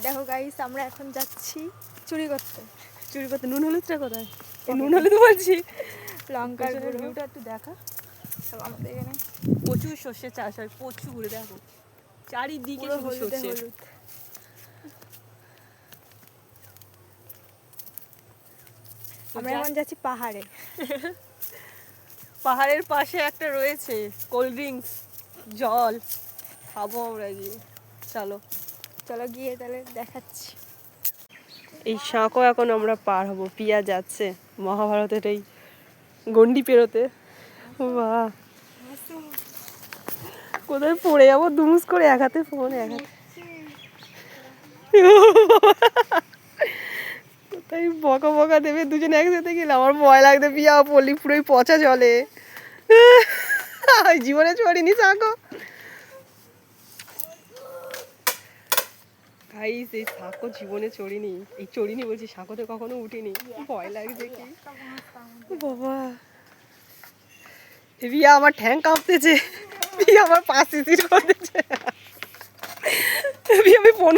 দেখো গাইস আমরা এখন যাচ্ছি চুরি করতে। নুন হলুদটা কোথায়? নুন হলুদ বলছি, লঙ্কার গুঁড়ো। ভিউটা একটু দেখা। সব আমাদের এখানে প্রচুর সর্ষে চাষ হয়, প্রচুর। দেখো চারিদিকে পুরো শুধু হলুদে সর্ষে। হলুদ। আমরা এখন যাচ্ছি পাহাড়ে। পাহাড়ের পাশে একটা রয়েছে কোল্ড ড্রিঙ্কস, জল খাবো আমরা গিয়ে। চলো চলো গিয়ে তাহলে দেখাচ্ছি। এই শাঁখও এখন আমরা পার হবো। পিয়া যাচ্ছে মহাভারতের এই গন্ডি পেরোতে। বাহ, কোথায় পড়ে যাবো দুমুস করে, এক হাতে ফোন এক হাতে। কোথায় বকা বকা দেবে দুজনে একসাথে গেলে। আমার ভয় লাগবে, পিয়া পড়লি পুরোই পচা জলে। জীবনে চড়িনি শাঁখো। গাইস এই শাঁখো জীবনে চড়িনি, এই চড়িনি বলছি, শাঁখোতে কখনো উঠিনি, ভয় লাগছে কি বাবা। রিয়া আমার ঠ্যাং কাঁপতেছে, রিয়া আমার পা শিশির করতেছে। আমি ফোন